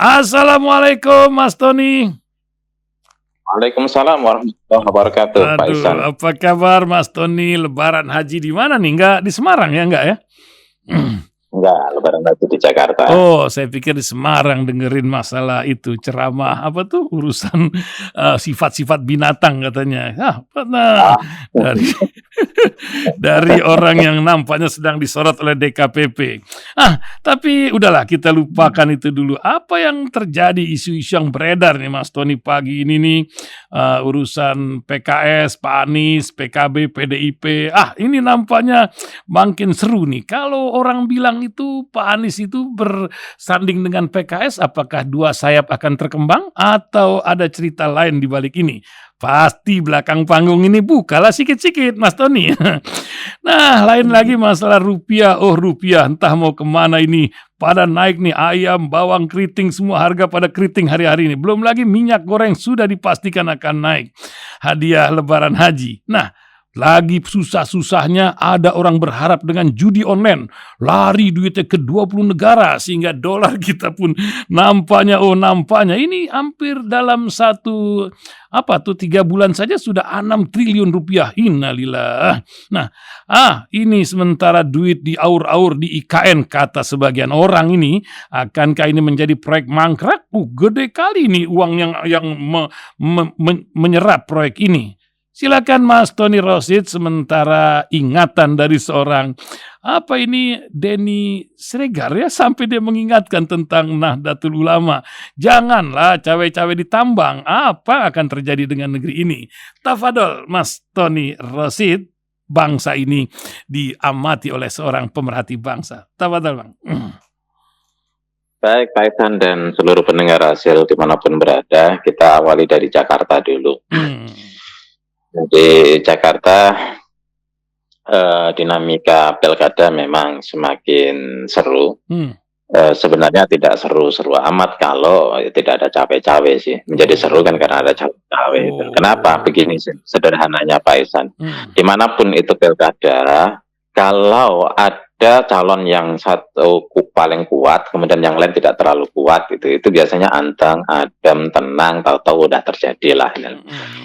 Assalamualaikum Mas Tony. Waalaikumsalam warahmatullahi wabarakatuh, Pak Aduh, Ihsan. apa kabar Mas Tony? Lebaran haji di mana nih? Enggak di Semarang ya, enggak ya? Enggak, lebaran haji di Jakarta. Oh, saya pikir di Semarang dengerin masalah itu ceramah apa tuh urusan sifat-sifat binatang katanya. Nah, dari dari orang yang nampaknya sedang disorot oleh DKPP. Tapi udahlah kita lupakan itu dulu. Apa yang terjadi isu-isu yang beredar nih Mas Tony pagi ini nih urusan PKS, Pak Anies, PKB, PDIP. Ini nampaknya makin seru nih. Kalau orang bilang itu Pak Anies itu bersanding dengan PKS, apakah dua sayap akan terkembang atau ada cerita lain di balik ini? Pasti belakang panggung ini bukalah sikit-sikit Mas Tony. Nah, lain lagi masalah rupiah. Oh, rupiah entah mau kemana ini. Pada naik nih ayam, bawang, keriting, semua harga pada keriting hari-hari ini. Belum lagi minyak goreng sudah dipastikan akan naik. Hadiah lebaran haji. Nah, lagi susah-susahnya ada orang berharap dengan judi online lari duitnya ke 20 negara sehingga dolar kita pun nampaknya ini hampir dalam 3 bulan saja sudah 6 triliun rupiah. Innalillah. Nah, ini sementara duit di aur-aur di IKN kata sebagian orang ini, akankah ini menjadi proyek mangkrak? Gede kali ini uang yang menyerap proyek ini. Silakan Mas Tony Rosid, sementara ingatan dari seorang Denny Sregar ya, sampai dia mengingatkan tentang Nahdlatul Ulama. Janganlah cawe-cawe ditambang. Apa akan terjadi dengan negeri ini? Tafadol Mas Tony Rosid, bangsa ini diamati oleh seorang pemerhati bangsa. Tafadol Bang. Baik, Pak Ihsan dan seluruh pendengar hasil dimanapun berada, kita awali dari Jakarta dulu. Di Jakarta dinamika pilkada memang semakin seru. Sebenarnya tidak seru-seru amat kalau tidak ada cawe-cawe sih. Menjadi seru kan karena ada cawe-cawe. Kenapa? Begini sederhananya Pak Ihsan. Dimanapun itu pilkada, kalau ada calon yang satu paling kuat, kemudian yang lain tidak terlalu kuat, itu biasanya anteng, adem, tenang, tahu-tahu udah terjadi lah.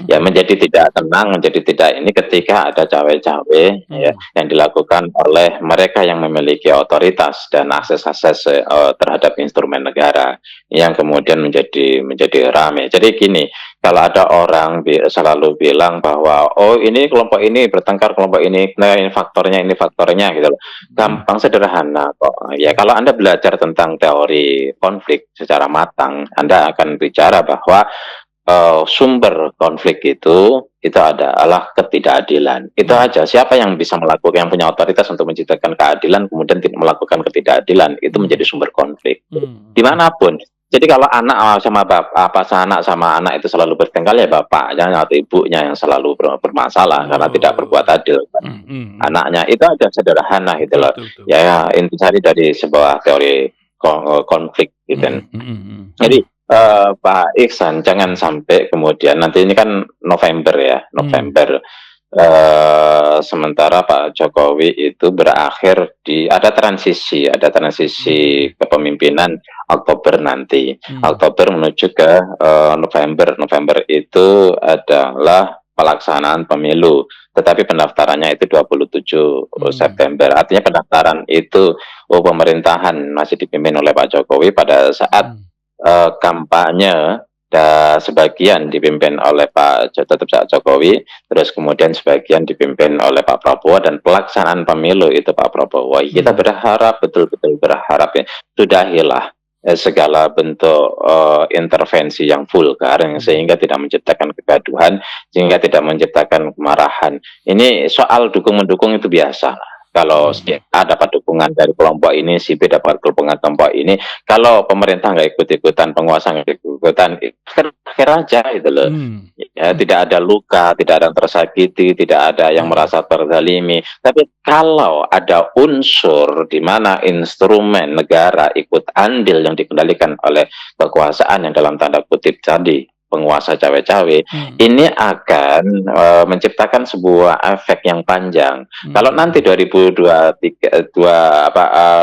Ya menjadi tidak tenang, menjadi tidak ini ketika ada cawe-cawe ya, yang dilakukan oleh mereka yang memiliki otoritas dan akses-akses terhadap instrumen negara yang kemudian menjadi ramai. Jadi gini, kalau ada orang selalu bilang bahwa ini kelompok ini bertengkar, kelompok ini, nah ini faktornya gitu loh. Gampang sederhana kok. Ya kalau Anda belajar tentang teori konflik secara matang, Anda akan bicara bahwa sumber konflik itu adalah ketidakadilan. Itu aja. Siapa yang bisa melakukan, yang punya otoritas untuk menciptakan keadilan kemudian tidak melakukan ketidakadilan, itu menjadi sumber konflik. Dimanapun. Jadi kalau anak sama anak sama anak itu selalu bertengkar, ya bapaknya atau ibunya yang selalu bermasalah karena tidak berbuat adil. Anaknya itu aja sederhana gitu loh. Ya intisari dari sebuah teori konflik gitu. Jadi Pak Ihsan, jangan sampai kemudian nanti ini kan November ya, sementara Pak Jokowi itu berakhir ada transisi kepemimpinan Oktober nanti. Oktober menuju ke November itu adalah pelaksanaan pemilu, tetapi pendaftarannya itu 27 September. Artinya pendaftaran itu pemerintahan masih dipimpin oleh Pak Jokowi pada saat kampanye sebagian dipimpin oleh Pak Jokowi, terus kemudian sebagian dipimpin oleh Pak Prabowo, dan pelaksanaan pemilu itu Pak Prabowo. Kita berharap, betul-betul berharap ya, sudahilah segala bentuk intervensi yang vulgar sehingga tidak menciptakan kegaduhan, sehingga tidak menciptakan kemarahan. Ini soal dukung-mendukung itu biasa. Kalau A dapat dukungan dari kelompok ini, si B dapat dukungan kelompok ini. Kalau pemerintah nggak ikut-ikutan, penguasa nggak ikut-ikutan, akhir aja gitu loh. Ya, tidak ada luka, tidak ada yang tersakiti, tidak ada yang merasa terzalimi. Tapi kalau ada unsur di mana instrumen negara ikut andil yang dikendalikan oleh kekuasaan yang dalam tanda kutip tadi penguasa cawe-cawe, ini akan menciptakan sebuah efek yang panjang. Kalau nanti 2023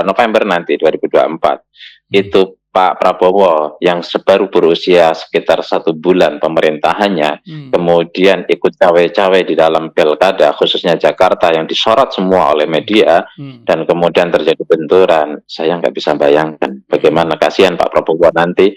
November nanti 2024 itu Pak Prabowo yang baru berusia sekitar 1 bulan pemerintahannya, kemudian ikut cawe-cawe di dalam pilkada, khususnya Jakarta yang disorot semua oleh media, dan kemudian terjadi benturan. Saya nggak bisa bayangkan bagaimana kasihan Pak Prabowo nanti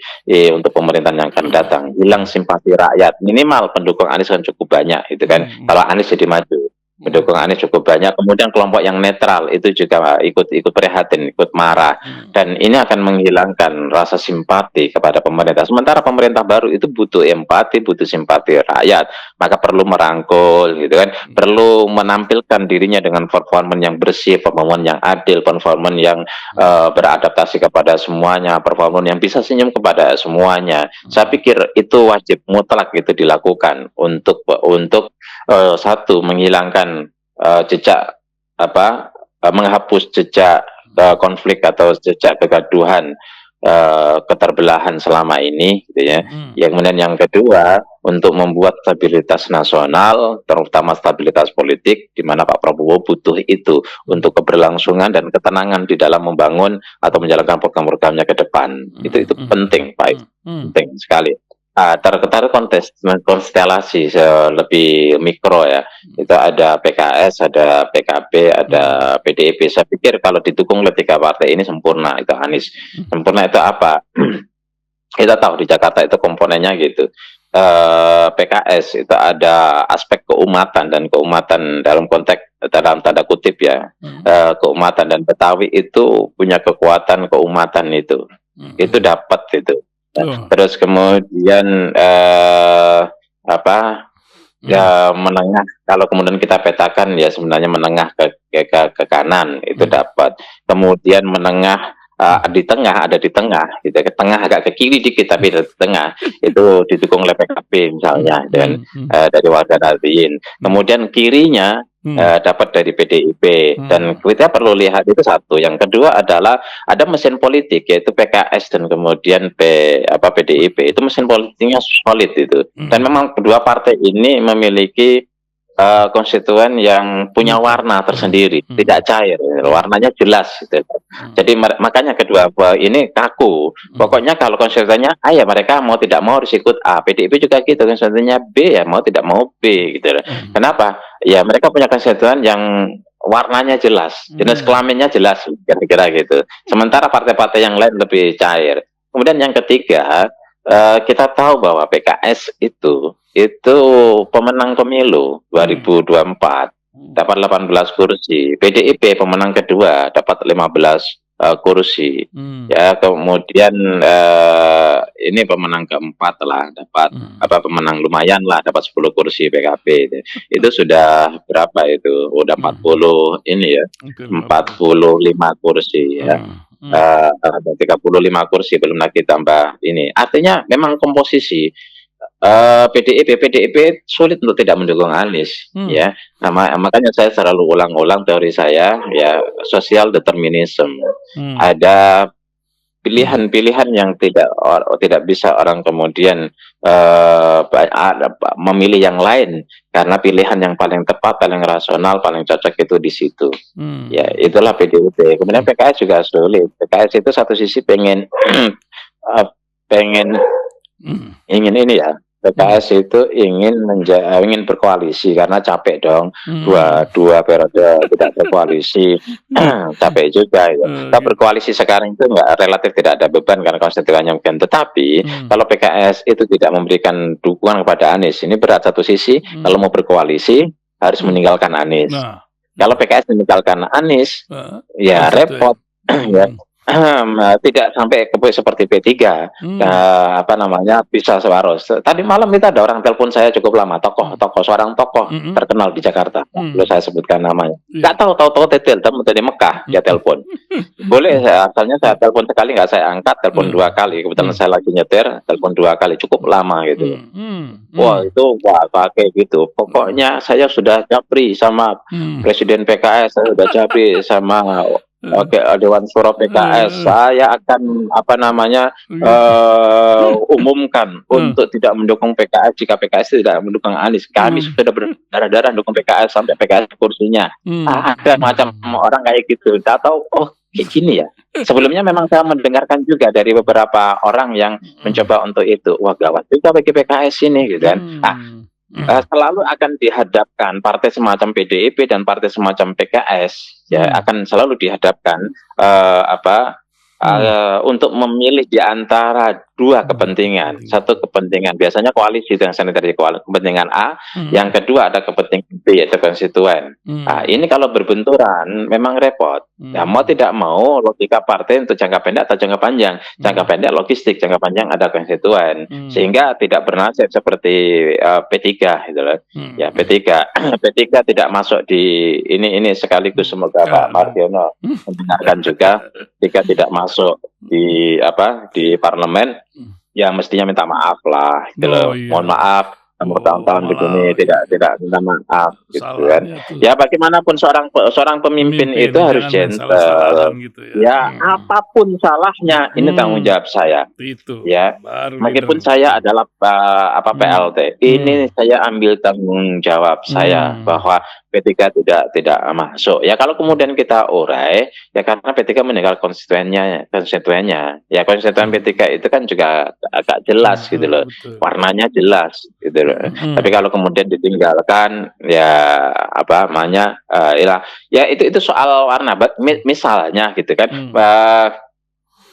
untuk pemerintahan yang akan datang. Hilang simpati rakyat, minimal pendukung Anies kan cukup banyak, itu kan. Kalau Anies jadi maju, pendukung Anies cukup banyak, kemudian kelompok yang netral itu juga ikut prihatin, ikut marah, dan ini akan menghilangkan rasa simpati kepada pemerintah. Sementara pemerintah baru itu butuh empati, butuh simpati rakyat, maka perlu merangkul, gitu kan, perlu menampilkan dirinya dengan performa yang bersih, performa yang adil, performa yang beradaptasi kepada semuanya, performa yang bisa senyum kepada semuanya. Saya pikir itu wajib mutlak itu dilakukan untuk satu, menghilangkan jejak menghapus jejak konflik atau jejak kegaduhan, keterbelahan selama ini, gitu ya. Yang kemudian yang kedua, untuk membuat stabilitas nasional, terutama stabilitas politik, di mana Pak Prabowo butuh itu untuk keberlangsungan dan ketenangan di dalam membangun atau menjalankan program-programnya ke depan. Itu penting, Pak. Penting sekali. Terkait konstelasi lebih mikro ya, itu ada PKS, ada PKB, ada PDIP. Saya pikir kalau didukung oleh 3 partai ini sempurna, itu Anies. Sempurna itu apa? Kita tahu di Jakarta itu komponennya gitu. PKS itu ada aspek keumatan, dan keumatan dalam konteks, dalam tanda kutip ya, keumatan, dan Betawi itu punya kekuatan keumatan itu dapat itu. Terus kemudian ya menengah, kalau kemudian kita petakan ya sebenarnya menengah ke kanan itu dapat. Kemudian menengah di tengah, ada di tengah gitu, ke tengah agak ke kiri dikit tapi di tengah itu didukung oleh PKB misalnya, dan dari warga Nahdliyin. Kemudian kirinya dapat dari PDIP, dan kita perlu lihat itu satu. Yang kedua adalah ada mesin politik yaitu PKS dan kemudian PDIP, itu mesin politiknya solid itu, dan memang kedua partai ini memiliki konstituen yang punya warna tersendiri, tidak cair, warnanya jelas gitu. Jadi makanya kedua ini kaku. Pokoknya kalau konstituennya A ya mereka mau tidak mau harus ikut A. PDIP juga gitu, konstituennya B ya mau tidak mau B gitu. Kenapa? Ya mereka punya konstituen yang warnanya jelas, jenis kelaminnya jelas, kira-kira gitu. Sementara partai-partai yang lain lebih cair. Kemudian yang ketiga, kita tahu bahwa PKS itu pemenang pemilu 2024 dapat 18 kursi, PDIP pemenang kedua dapat 15 kursi, ya. Kemudian ini pemenang keempat lah dapat pemenang lumayan lah, dapat 10 kursi PKB. Itu sudah berapa itu? Udah 40 ini ya, 45 kursi ya. Ada 35 kursi, belum lagi tambah ini. Artinya memang komposisi PDIP sulit untuk tidak mendukung Anies, ya. Makanya saya selalu ulang-ulang teori saya, ya, social determinism. Ada pilihan-pilihan yang tidak bisa orang kemudian memilih yang lain, karena pilihan yang paling tepat, paling rasional, paling cocok itu di situ. Ya, itulah PDIP. Kemudian PKS juga sulit. PKS itu satu sisi pengen ingin ini ya. PKS itu ingin berkoalisi karena capek dong, dua periode tidak berkoalisi, capek juga ya. Kita berkoalisi sekarang itu relatif tidak ada beban karena konstituennya mungkin. Tetapi kalau PKS itu tidak memberikan dukungan kepada Anies, ini berat satu sisi. Kalau mau berkoalisi harus meninggalkan Anies. Kalau PKS meninggalkan Anies, ya repot, ya. Tidak sampai seperti P3 bisa sewaros. Tadi malam itu ada orang telepon saya cukup lama, seorang tokoh terkenal di Jakarta, perlu saya sebutkan namanya, nggak tahu detail, dari Mekah dia telepon. Boleh, asalnya saya telepon sekali nggak saya angkat, telepon 2 kali, kebetulan saya lagi nyetir, telepon 2 kali, cukup lama gitu. Wah itu pakai gitu, pokoknya saya sudah japri sama Presiden PKS, saya sudah japri sama Dewan Syuro PKS, saya akan umumkan untuk tidak mendukung PKS jika PKS tidak mendukung Anies. Kami sudah berdarah-darah mendukung PKS sampai PKS kursinya. Ada macam orang kayak gitu. Tidak tahu, kayak gini ya. Sebelumnya memang saya mendengarkan juga dari beberapa orang yang mencoba untuk itu. Wah, gawat juga bagi PKS ini gitu kan. Selalu akan dihadapkan partai semacam PDIP dan partai semacam PKS ya akan selalu dihadapkan untuk memilih di antara dua kepentingan. Satu kepentingan biasanya koalisi yang saya tadi kepentingan A, yang kedua ada kepentingan B yaitu konstituen. Nah, ini kalau berbenturan memang repot. Ya mau tidak mau logika partai untuk jangka pendek atau jangka panjang. Jangka pendek logistik, jangka panjang ada konstituen. Sehingga tidak bernasib seperti P3 gitu loh. Ya P3 P3 tidak masuk di ini sekaligus semoga Pak Mardiono mendengarkan juga jika tidak masuk di parlemen ya mestinya minta maaf lah gitu loh. Mohon maaf bertahun-tahun begini tidak minta maaf gitu kan. Ya bagaimanapun seorang pemimpin itu harus gentle gitu ya. Apapun salahnya ini tanggung jawab saya itu ya. Meskipun saya adalah PLT ini saya ambil tanggung jawab saya bahwa P3 tidak masuk. Ya kalau kemudian kita urai ya karena P3 meninggal konstituennya ya konstituen P3 itu kan juga agak jelas gitu loh. Warnanya jelas gitu loh. Tapi kalau kemudian ditinggalkan ya ya itu soal warna misalnya gitu kan.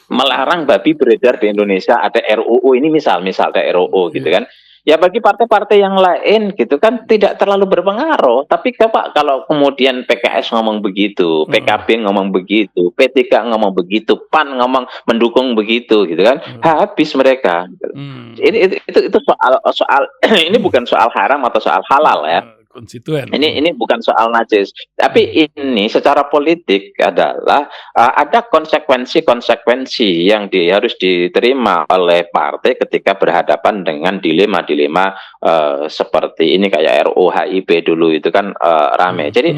Melarang babi beredar di Indonesia ada RUU ini misal ada RUU gitu kan. Ya bagi partai-partai yang lain gitu kan tidak terlalu berpengaruh. Tapi kalau kemudian PKS ngomong begitu, PKB ngomong begitu, P3 ngomong begitu, PAN ngomong mendukung begitu gitu kan, habis mereka. Itu soal ini bukan soal haram atau soal halal ya. Konstituen. Ini bukan soal najis, tapi ini secara politik adalah ada konsekuensi yang harus diterima oleh partai ketika berhadapan dengan dilema-dilema seperti ini kayak RUU HIP dulu itu kan rame. Jadi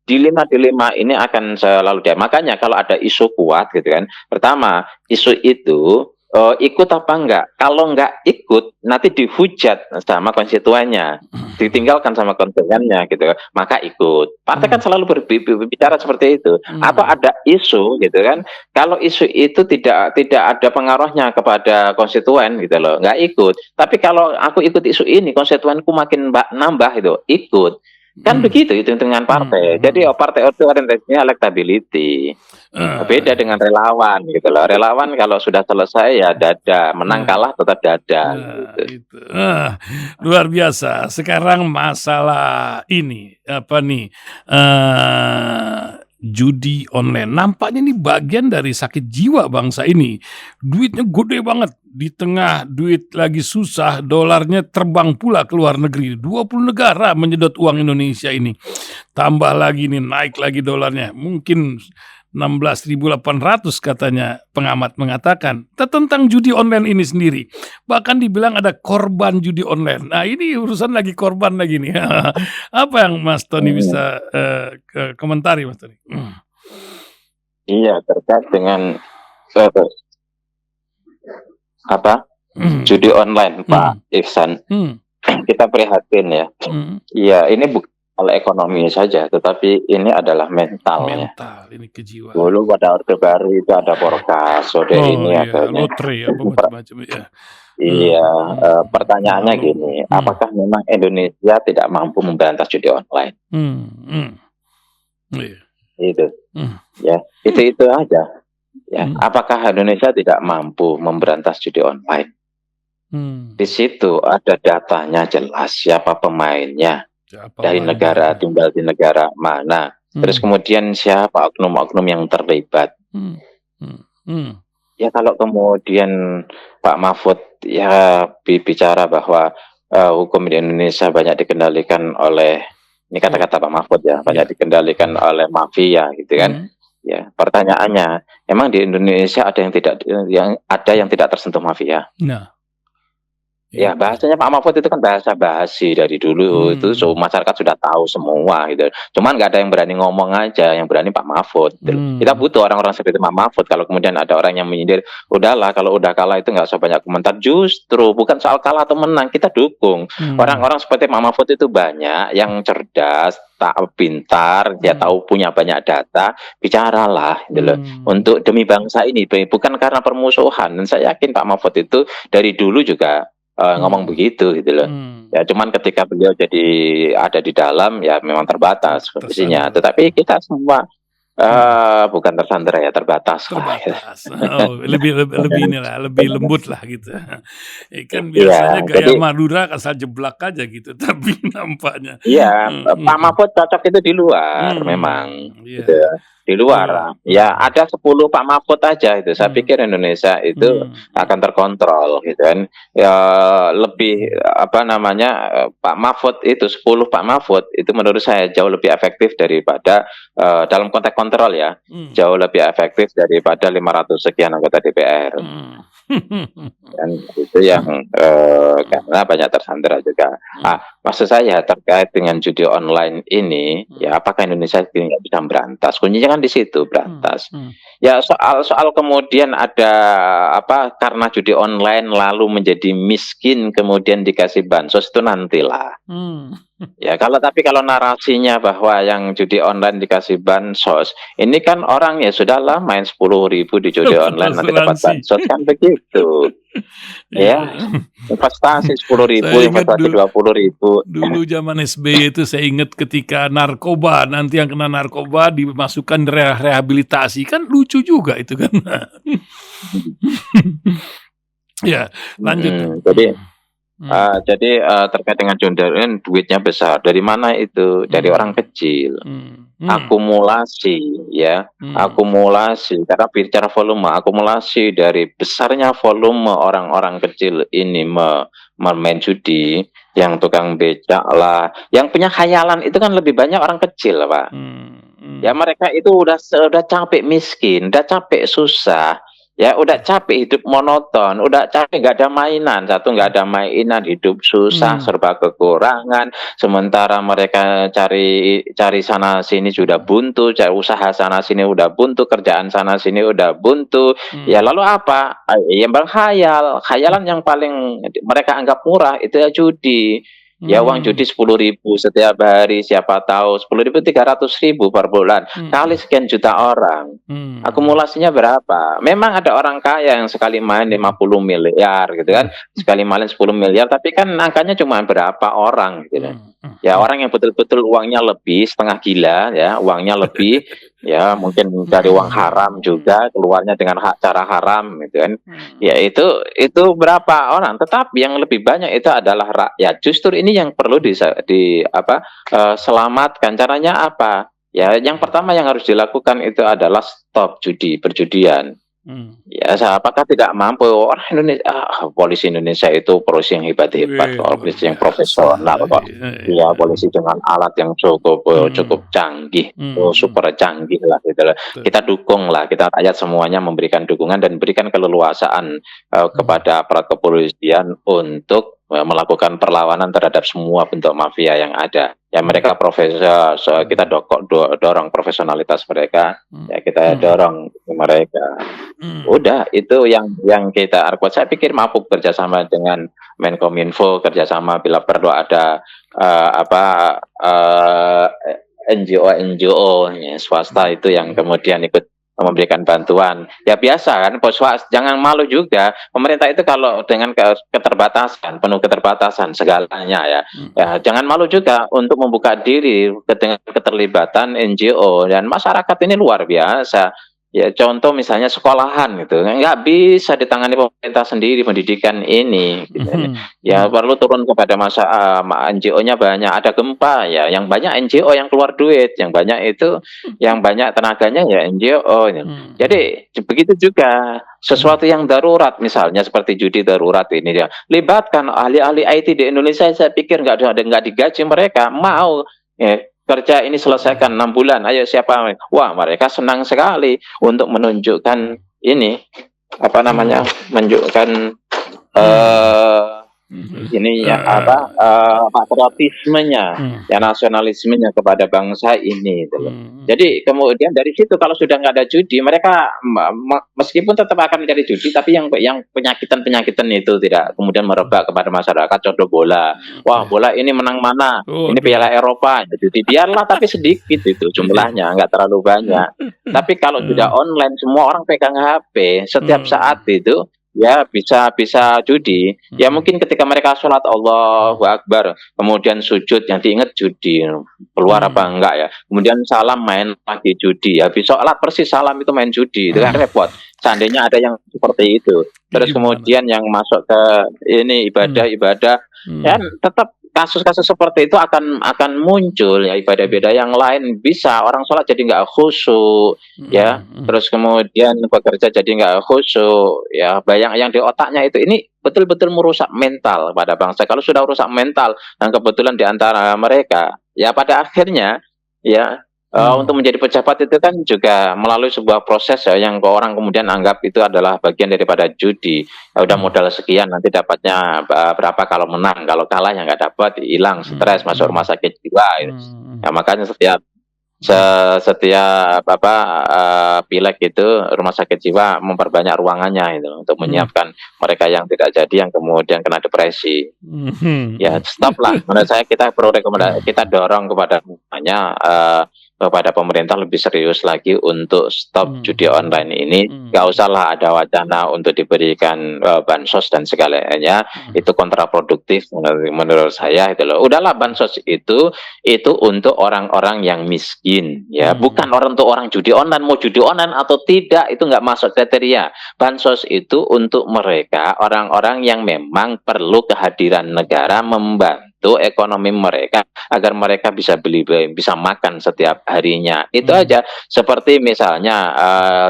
dilema-dilema ini akan selalu makanya kalau ada isu kuat gitu kan, pertama isu itu ikut apa enggak? Kalau enggak ikut, nanti dihujat sama konstituennya, ditinggalkan sama konstituennya gitu, maka ikut. Partai kan selalu berbicara seperti itu. Atau ada isu gitu kan, kalau isu itu tidak ada pengaruhnya kepada konstituen gitu loh, enggak ikut. Tapi kalau aku ikut isu ini, konstituenku makin nambah itu, ikut. Kan begitu hitung-hitungan partai. Jadi partai itu orientasinya elektability. Beda dengan relawan gitu loh. Relawan kalau sudah selesai ya dada, menang kalah tetap dada. Gitu. Luar biasa. Sekarang masalah ini judi online. Nampaknya ini bagian dari sakit jiwa bangsa ini. Duitnya gede banget. Di tengah duit lagi susah, dolarnya terbang pula ke luar negeri. 20 negara menyedot uang Indonesia ini. Tambah lagi nih, naik lagi dolarnya. Mungkin 16.800 katanya pengamat mengatakan. Tentang judi online ini sendiri. Bahkan dibilang ada korban judi online. Nah ini urusan lagi korban lagi nih. Apa yang Mas Tony bisa komentari Mas Tony? Iya, terkait dengan judi online Pak Ihsan. Kita prihatin ya. Iya, ini bukan oleh ekonomi saja, tetapi ini adalah mentalnya. Ini kejiwaan. Dulu pada Orde Baru itu ada Porkas, ini lotre macam-macam ya. Iya, pertanyaannya gini, apakah memang Indonesia tidak mampu memberantas judi online? Itu, ya, itu aja. Ya, apakah Indonesia tidak mampu memberantas judi online? Di situ ada datanya jelas siapa pemainnya. Dari negara, tinggal di negara mana, terus kemudian siapa oknum-oknum yang terlibat. Ya kalau kemudian Pak Mahfud ya bicara bahwa hukum di Indonesia banyak dikendalikan oleh, ini kata-kata Pak Mahfud ya, banyak dikendalikan oleh mafia gitu kan. Ya, pertanyaannya, emang di Indonesia ada yang tidak tersentuh mafia? Nah, Ya Itu. bahasanya Pak Mahfud itu kan bahasa basi dari dulu, itu masyarakat sudah tahu semua gitu. Cuman nggak ada yang berani ngomong aja, yang berani Pak Mahfud gitu. Kita Hmm. butuh orang-orang seperti Pak Mahfud. Kalau kemudian ada orang yang menyindir, udahlah kalau udah kalah itu nggak usah banyak komentar. Justru bukan soal kalah atau menang, kita dukung. Hmm. Orang-orang seperti Pak Mahfud itu banyak yang cerdas, tak pintar, dia tahu punya banyak data, bicaralah gitu loh. Untuk demi bangsa ini, bukan karena permusuhan. Dan saya yakin Pak Mahfud itu dari dulu juga ngomong begitu gitu loh. Ya cuman ketika beliau jadi ada di dalam ya memang terbatas kondisinya. Tersandra. Tetapi kita semua bukan tersandra ya, terbatas lah. Terbatas. Oh, lebih inilah, lebih lembut lah gitu. Kan biasanya Iya, gaya jadi Madura asal jeblak aja gitu, tapi nampaknya. iya, Pak Mahfud cocok itu di luar memang Iya. gitu ya. Di luar. Ya ada 10 Pak Mahfud aja itu. Saya pikir Indonesia itu akan terkontrol gitu kan. Ya lebih apa namanya Pak Mahfud itu 10 Pak Mahfud itu menurut saya jauh lebih efektif daripada dalam konteks kontrol ya. Jauh lebih efektif daripada 500 sekian anggota DPR. Dan itu yang karena banyak tersandera juga. Maksud saya terkait dengan judi online ini, ya apakah Indonesia nggak bisa berantas? Kuncinya kan di situ berantas. Ya soal kemudian ada apa karena judi online lalu menjadi miskin kemudian dikasih bansos itu nantilah. Ya tapi kalau narasinya bahwa yang judi online dikasih bansos, ini kan orang ya sudahlah main 10.000 di judi online nanti dapat bansos kan begitu. Ya, investasi 10.000, Saya ingat investasi 20.000. dulu zaman SBY itu saya ingat ketika narkoba, nanti yang kena narkoba dimasukkan rehabilitasi, kan lucu juga itu kan. Ya, lanjut. Jadi terkait dengan jonderan duitnya besar. Dari mana itu? Dari orang kecil. Akumulasi ya, akumulasi. Karena bicara volume, akumulasi dari besarnya volume orang-orang kecil ini bermain judi, yang tukang becak lah, yang punya khayalan itu kan lebih banyak orang kecil, Pak. Ya mereka itu udah capek miskin, udah capek susah. Ya udah capek hidup monoton, udah capek nggak ada mainan, nggak ada mainan, hidup susah, serba kekurangan. Sementara mereka cari sana sini sudah buntu, cari usaha sana sini udah buntu, kerjaan sana sini udah buntu. Ya lalu apa? Yang berkhayal, khayalan yang paling mereka anggap murah itu ya judi. Ya uang judi 10.000 setiap hari, siapa tahu 10.000 300.000 per bulan kali sekian juta orang. Akumulasinya berapa? Memang ada orang kaya yang sekali main 50 miliar gitu kan, sekali main 10 miliar, tapi kan angkanya cuma berapa orang gitu kan. Ya orang yang betul-betul uangnya lebih setengah gila ya, uangnya lebih ya mungkin dari uang haram juga, keluarnya dengan cara haram gitu kan. Ya itu berapa orang, tetapi yang lebih banyak itu adalah rakyat. Justru ini yang perlu selamatkan. Caranya apa? Ya, yang pertama yang harus dilakukan itu adalah stop perjudian. Ya, apakah tidak mampu orang Indonesia? Polisi Indonesia itu polisi yang hebat-hebat, polisi yang profesional kok. Ya, polisi dengan alat yang cukup canggih, super canggih lah gitu lah. Kita dukung lah, kita rakyat semuanya memberikan dukungan dan berikan keleluasaan kepada aparat kepolisian untuk melakukan perlawanan terhadap semua bentuk mafia yang ada. Ya mereka kita dorong profesionalitas mereka, ya kita dorong mereka. Udah itu yang kita arkuat. Saya pikir mampu kerjasama dengan Menkominfo, kerjasama bila perlu ada NGO ya, swasta itu yang kemudian ikut memberikan bantuan. Ya biasa kan, jangan malu juga. Pemerintah itu kalau dengan penuh keterbatasan segalanya ya, jangan malu juga untuk membuka diri dengan keterlibatan NGO dan masyarakat ini luar biasa. Ya contoh misalnya sekolahan gitu, nggak bisa ditangani pemerintah sendiri pendidikan ini. Gitu. Ya perlu turun kepada NGO-nya banyak. Ada gempa ya, yang banyak NGO yang keluar duit, yang banyak tenaganya ya NGO. Jadi begitu juga sesuatu yang darurat misalnya seperti judi darurat ini ya, libatkan ahli-ahli IT di Indonesia. Saya pikir nggak digaji mereka mau kerja ini selesaikan 6 bulan. Ayo siapa? Wah mereka senang sekali untuk menunjukkan ini menunjukkan ininya apa, patriotismenya, ya nasionalismenya kepada bangsa ini gitu loh. Jadi kemudian dari situ kalau sudah nggak ada judi, mereka meskipun tetap akan mencari judi, tapi yang penyakitan itu tidak kemudian merebak kepada masyarakat. Contoh bola, wah bola ini menang mana, ini Piala Eropa, jadi biarlah tapi sedikit itu jumlahnya, nggak terlalu banyak. Tapi kalau sudah online, semua orang pegang HP setiap saat itu. Ya bisa judi. Ya mungkin ketika mereka sholat Allahu Akbar, kemudian sujud yang diingat judi keluar apa enggak ya. Kemudian salam main lagi judi. Habis sholat persis salam itu main judi. Itu kan repot. Seandainya ada yang seperti itu. Terus kemudian yang masuk ke ini ibadah ya tetap kasus-kasus seperti itu akan muncul ya, ibadah-ibadah yang lain bisa orang sholat jadi nggak khusyuk ya, terus kemudian bekerja jadi nggak khusyuk ya, bayang yang di otaknya itu ini betul-betul merusak mental pada bangsa. Kalau sudah rusak mental dan kebetulan di antara mereka ya pada akhirnya ya untuk menjadi pejabat itu kan juga melalui sebuah proses ya, yang orang kemudian anggap itu adalah bagian daripada judi. Ya, udah modal sekian nanti dapatnya berapa kalau menang, kalau kalah yang nggak dapat hilang, stres, masuk rumah sakit jiwa. Ya makanya setiap pileg itu rumah sakit jiwa memperbanyak ruangannya itu untuk menyiapkan mereka yang tidak jadi, yang kemudian kena depresi. Ya stop lah. Menurut saya kita perlu rekomendasi, kita dorong kepada pemerintah lebih serius lagi untuk stop judi online ini. Gak usahlah ada wacana untuk diberikan bansos dan segalanya, itu kontraproduktif menurut saya itu loh. Udahlah, bansos itu untuk orang-orang yang miskin ya, bukan untuk orang judi online. Mau judi online atau tidak itu nggak masuk kriteria. Bansos itu untuk mereka orang-orang yang memang perlu kehadiran negara membantu ekonomi mereka agar mereka bisa bisa makan setiap harinya. Itu aja. Seperti misalnya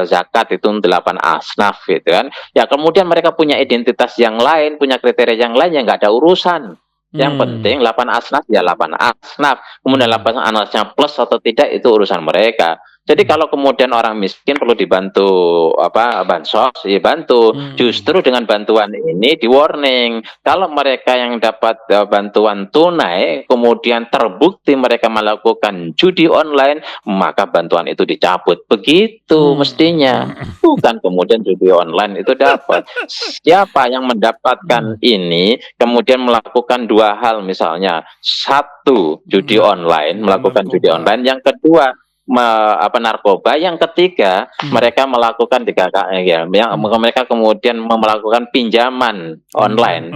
zakat itu 8 asnaf gitu kan. Ya kemudian mereka punya identitas yang lain, punya kriteria yang lain, yang nggak ada urusan. Yang penting 8 asnaf ya 8 asnaf. Kemudian 8 anaknya plus atau tidak itu urusan mereka. Jadi kalau kemudian orang miskin perlu dibantu bansos, ya bantu. Justru dengan bantuan ini di warning. Kalau mereka yang dapat bantuan tunai kemudian terbukti mereka melakukan judi online, maka bantuan itu dicabut. Begitu mestinya. Bukan kemudian judi online itu dapat. Siapa yang mendapatkan ini kemudian melakukan dua hal, misalnya satu judi online, melakukan judi online, yang kedua narkoba, yang ketiga mereka melakukan mereka kemudian melakukan pinjaman online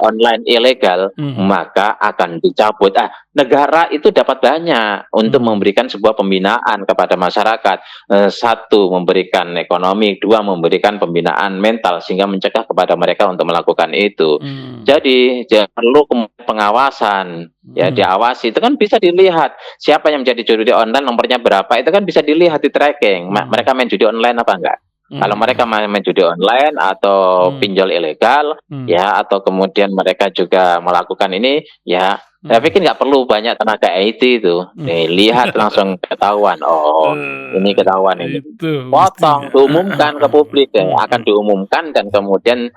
online ilegal, maka akan dicabut. Negara itu dapat banyak untuk memberikan sebuah pembinaan kepada masyarakat. Satu, memberikan ekonomi, dua, memberikan pembinaan mental sehingga mencegah kepada mereka untuk melakukan itu. Jadi perlu pengawasan. Ya diawasi, itu kan bisa dilihat siapa yang menjadi judi online, nomornya berapa, itu kan bisa dilihat di tracking. Mereka main judi online apa enggak. Kalau mereka main judi online atau pinjol ilegal ya, atau kemudian mereka juga melakukan ini ya, saya pikir nggak perlu banyak tenaga IT itu. Lihat langsung ketahuan. Oh, ini ketahuan ini. Potong, diumumkan ke publik, akan diumumkan, dan kemudian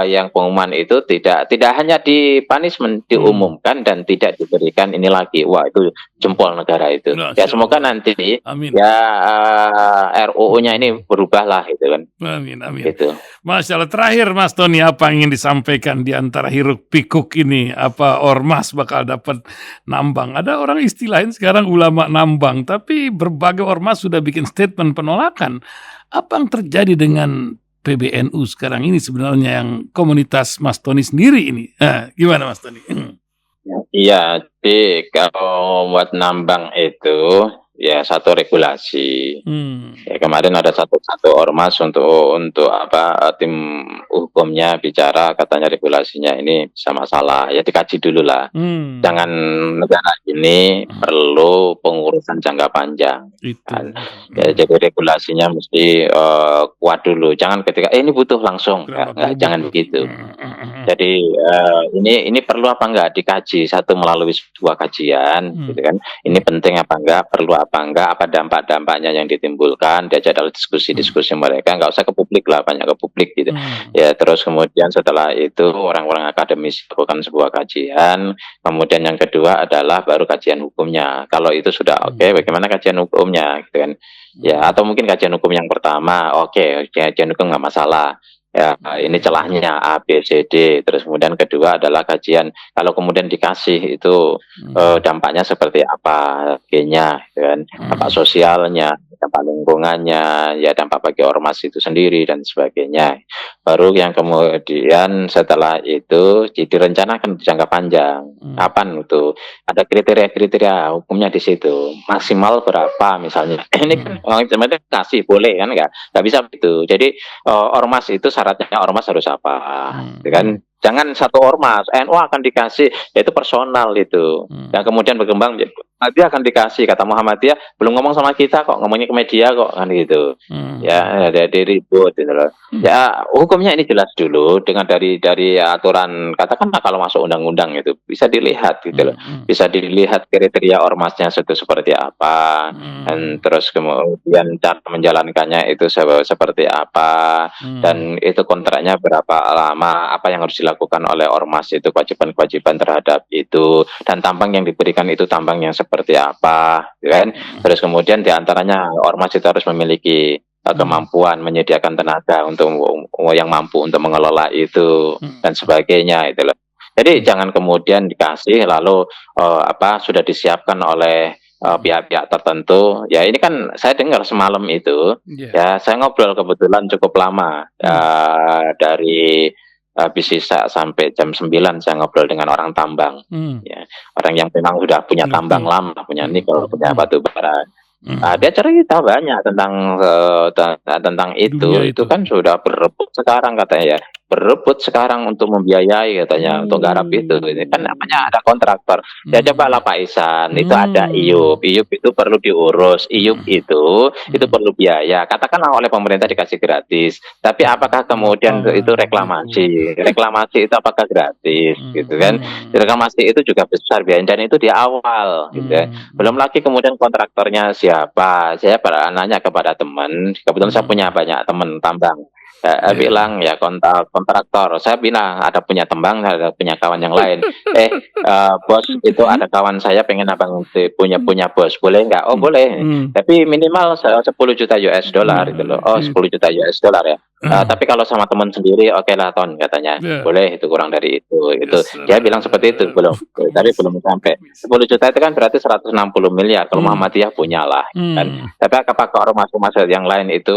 yang pengumuman itu tidak hanya di punishment, diumumkan dan tidak diberikan ini lagi. Wah, itu jempol negara itu. Ya semoga nanti ya RUU-nya ini berubah lah itu kan. Amin. Gitu. Masya Allah. Terakhir Mas Tony, apa yang ingin disampaikan di antara hiruk pikuk ini? Apa ormas bakal dapat nambang? Ada orang istilahin sekarang ulama nambang, tapi berbagai ormas sudah bikin statement penolakan. Apa yang terjadi dengan PBNU sekarang ini sebenarnya, yang komunitas Mas Tony sendiri ini? Gimana Mas Tony? Iya, jadi kalau buat nambang itu ya satu regulasi. Ya, kemarin ada satu ormas untuk tim hukumnya bicara, katanya regulasinya ini bisa masalah, ya dikaji dulu lah. Jangan, negara ini perlu pengurusan jangka panjang. Kan? Ya, jadi regulasinya mesti kuat dulu. Jangan ketika ini butuh langsung, jangan begitu. Jadi ini perlu apa enggak dikaji, satu melalui sebuah kajian, gitu kan. Ini penting apa enggak, perlu apa enggak, apa dampak-dampaknya yang ditimbulkan, diajak dalam diskusi-diskusi mereka, nggak usah ke publik lah, banyak ke publik gitu. Ya terus kemudian setelah itu orang-orang akademis lakukan sebuah kajian, kemudian yang kedua adalah baru kajian hukumnya. Kalau itu sudah oke, bagaimana kajian hukumnya gitu kan. Ya atau mungkin kajian hukum yang pertama, oke, kajian hukum nggak masalah. Ya, ini celahnya A, B, C, D. Terus kemudian kedua adalah kajian. Kalau kemudian dikasih itu dampaknya seperti apa, G-nya, kan? Dampak sosialnya, dampak lingkungannya, ya dampak bagi ormas itu sendiri dan sebagainya. Baru yang kemudian setelah itu direncanakan jangka panjang. Kapan itu? Ada kriteria-kriteria hukumnya di situ. Maksimal berapa misalnya? Ini kan sebenarnya kasih boleh kan nggak bisa begitu. Jadi ormas itu syaratnya ormas harus apa, kan? Jangan satu ormas, NU akan dikasih, yaitu personal itu. Dan kemudian berkembang, nanti akan dikasih, kata Muhammadiyah, belum ngomong sama kita kok, ngomongnya ke media kok, kan gitu. Ya, ada ribut gitu loh. Ya, hukumnya ini jelas dulu, dengan dari aturan, katakanlah kalau masuk undang-undang itu, bisa dilihat gitu loh. Bisa dilihat kriteria ormasnya itu seperti apa, dan terus kemudian cara menjalankannya itu seperti apa, dan itu kontraknya berapa lama, apa yang harus dilakukan oleh ormas itu, kewajiban-kewajiban terhadap itu, dan tambang yang diberikan itu tambang yang seperti apa, kan? Terus kemudian diantaranya ormas itu harus memiliki kemampuan menyediakan tenaga untuk yang mampu untuk mengelola itu dan sebagainya itu loh. Jadi jangan kemudian dikasih lalu sudah disiapkan oleh pihak-pihak tertentu. Ya ini kan saya dengar semalam itu, ya saya ngobrol kebetulan cukup lama dari habis sisa sampai jam 9 saya ngobrol dengan orang tambang, ya orang yang memang sudah punya tambang lama, punya nikel, punya batu bara. Dia cerita banyak tentang itu kan sudah berebut sekarang katanya ya, berebut sekarang untuk membiayai katanya, untuk garap itu. Ini kan namanya ada kontraktor. Ya cobalah Pak Ihsan, itu ada IUP itu perlu diurus, IUP itu perlu biaya. Katakanlah oleh pemerintah dikasih gratis, tapi apakah kemudian itu reklamasi itu apakah gratis gitu kan? Reklamasi itu juga besar biayanya, dan itu di awal gitu ya. Belum lagi kemudian kontraktornya siapa. Saya nanya kepada teman, kebetulan saya punya banyak teman tambang. Bilang ya kontraktor. Saya bilang ada punya tambang, ada punya kawan yang lain. Bos, itu ada kawan saya pengen abang punya bos, boleh nggak? Oh boleh, tapi minimal 10 juta US dollar gitu loh. Oh 10 juta US dollar ya. Tapi kalau sama teman sendiri oke lah Ton, katanya boleh, itu kurang dari itu. Dia bilang seperti itu, belum, tapi belum sampai 10 juta itu kan berarti 160 miliar kalau Muhammadiyah punya lah kan. Tapi apakah ormas-ormas yang lain itu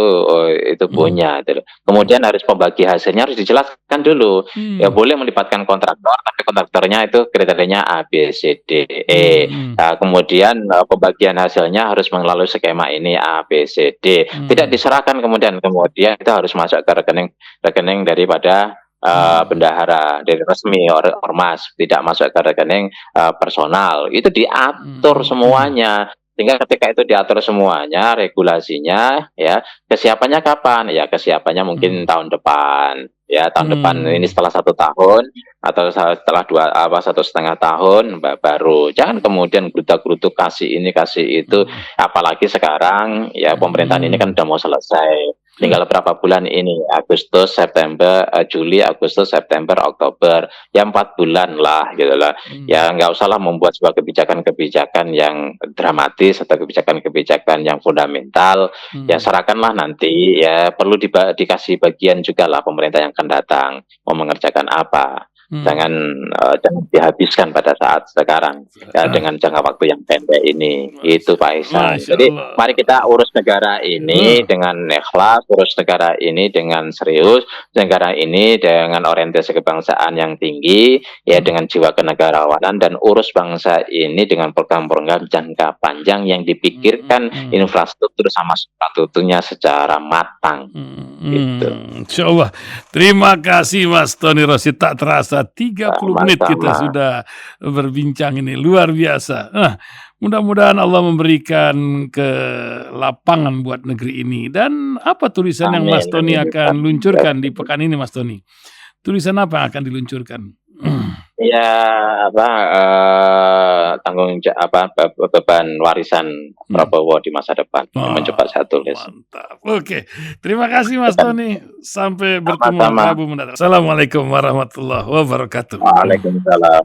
punya gitu. Kemudian harus pembagi hasilnya harus dijelaskan dulu. Ya boleh melibatkan kontraktor, tapi kontraktornya itu kriterianya A, B, C, D, E. Kemudian pembagian hasilnya harus melalui skema ini A, B, C, D. Tidak diserahkan kemudian itu harus masuk ke rekening daripada bendahara, dari resmi ormas, tidak masuk ke rekening personal. Itu diatur semuanya. Sehingga ketika itu diatur semuanya, regulasinya, ya kesiapannya kapan? Ya kesiapannya mungkin tahun depan. Ya tahun depan ini setelah 1 tahun atau setelah 1,5 tahun baru. Jangan kemudian gerutuk kasih ini kasih itu. Apalagi sekarang ya pemerintahan ini kan udah mau selesai. Tinggal berapa bulan ini? Agustus, September, Juli, Agustus, September, Oktober. Ya 4 bulan lah gitu lah. Ya nggak usahlah membuat sebuah kebijakan-kebijakan yang dramatis atau kebijakan-kebijakan yang fundamental. Ya serahkanlah nanti, ya perlu dikasih bagian juga lah pemerintah yang akan datang mau mengerjakan apa. Jangan dihabiskan pada saat sekarang ya, dengan jangka waktu yang pendek ini. Itu Pak Ihsan. Jadi mari kita urus negara ini dengan ikhlas, urus negara ini dengan serius, negara ini dengan orientasi kebangsaan yang tinggi, ya dengan jiwa kenegarawanan, dan urus bangsa ini dengan program-program jangka panjang yang dipikirkan infrastruktur sama strukturnya secara matang. Gitu. Insyaallah. Terima kasih Mas Tony Rosyid. Tak terasa 30 menit kita sudah berbincang, ini luar biasa. Mudah-mudahan Allah memberikan kelapangan buat negeri ini. Dan apa tulisan yang Mas Tony akan luncurkan di pekan ini, Mas Tony? Tulisan apa yang akan diluncurkan? Ya, apa, tanggung beban warisan Hmm. Prabowo di masa depan, yang mencoba saya tulis. Mantap. Oke, terima kasih Mas Tony. Sampai bertemu Sama-sama. Rabu mendatang. Assalamualaikum warahmatullahi wabarakatuh. Waalaikumsalam.